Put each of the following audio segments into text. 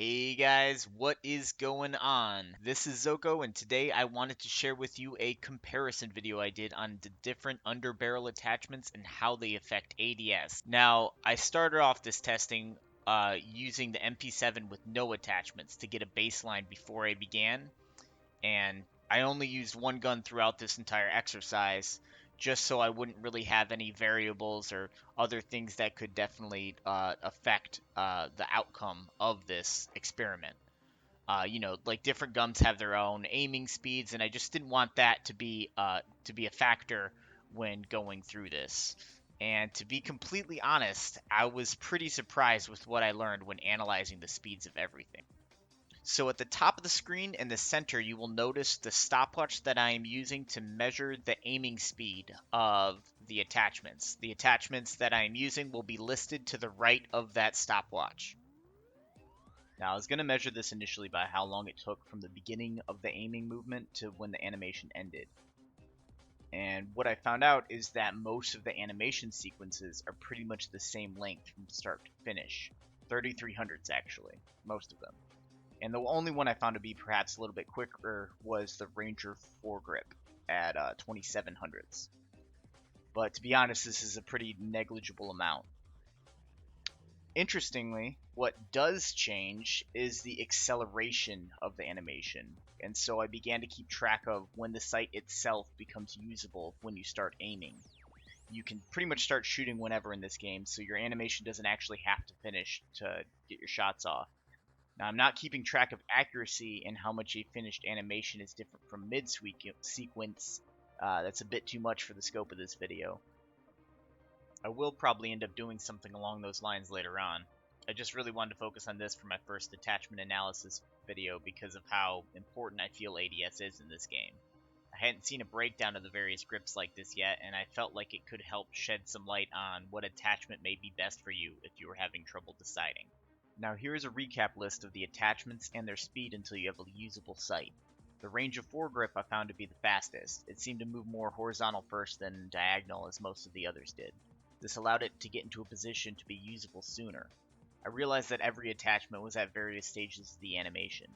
Hey guys, what is going on? This is Zoko, and today I wanted to share with you a comparison video I did on the different underbarrel attachments and how they affect ADS. Now, I started off this testing using the MP7 with no attachments to get a baseline before I began, and I only used one gun throughout this entire exercise just so I wouldn't really have any variables or other things that could definitely affect the outcome of this experiment. Like different guns have their own aiming speeds, and I just didn't want that to be a factor when going through this. And to be completely honest, I was pretty surprised with what I learned when analyzing the speeds of everything. So at the top of the screen in the center, you will notice the stopwatch that I am using to measure the aiming speed of the attachments. The attachments that I am using will be listed to the right of that stopwatch. Now I was going to measure this initially by how long it took from the beginning of the aiming movement to when the animation ended. And what I found out is that most of the animation sequences are pretty much the same length from start to finish. 3300s actually, most of them. And the only one I found to be perhaps a little bit quicker was the Ranger Foregrip at 2700s. But to be honest, this is a pretty negligible amount. Interestingly, what does change is the acceleration of the animation. And so I began to keep track of when the sight itself becomes usable when you start aiming. You can pretty much start shooting whenever in this game, so your animation doesn't actually have to finish to get your shots off. Now, I'm not keeping track of accuracy and how much a finished animation is different from mid-sequence. That's a bit too much for the scope of this video. I will probably end up doing something along those lines later on. I just really wanted to focus on this for my first attachment analysis video because of how important I feel ADS is in this game. I hadn't seen a breakdown of the various grips like this yet, and I felt like it could help shed some light on what attachment may be best for you if you were having trouble deciding. Now here is a recap list of the attachments and their speed until you have a usable sight. The Ranger Foregrip I found to be the fastest. It seemed to move more horizontal first than diagonal as most of the others did. This allowed it to get into a position to be usable sooner. I realized that every attachment was at various stages of the animation,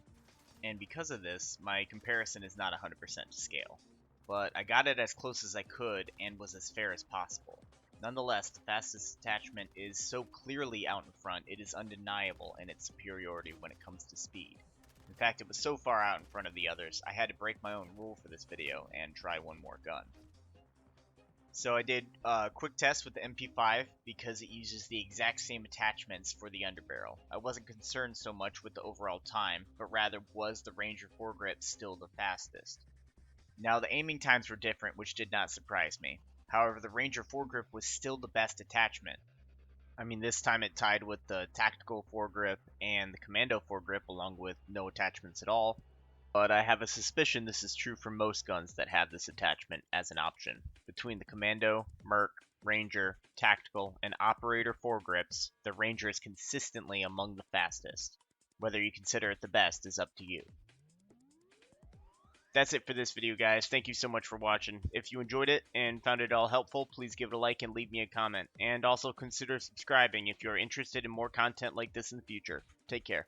and because of this, my comparison is not 100% to scale. But I got it as close as I could and was as fair as possible. Nonetheless, the fastest attachment is so clearly out in front, it is undeniable in its superiority when it comes to speed. In fact, it was so far out in front of the others, I had to break my own rule for this video and try one more gun. So I did a quick test with the MP5 because it uses the exact same attachments for the underbarrel. I wasn't concerned so much with the overall time, but rather was the Ranger Foregrip still the fastest. Now the aiming times were different, which did not surprise me. However, the Ranger Foregrip was still the best attachment. I mean, this time it tied with the Tactical Foregrip and the Commando Foregrip along with no attachments at all. But I have a suspicion this is true for most guns that have this attachment as an option. Between the Commando, Merc, Ranger, Tactical, and Operator Foregrips, the Ranger is consistently among the fastest. Whether you consider it the best is up to you. That's it for this video, guys. Thank you so much for watching. If you enjoyed it and found it all helpful, please give it a like and leave me a comment. And also consider subscribing if you're interested in more content like this in the future. Take care.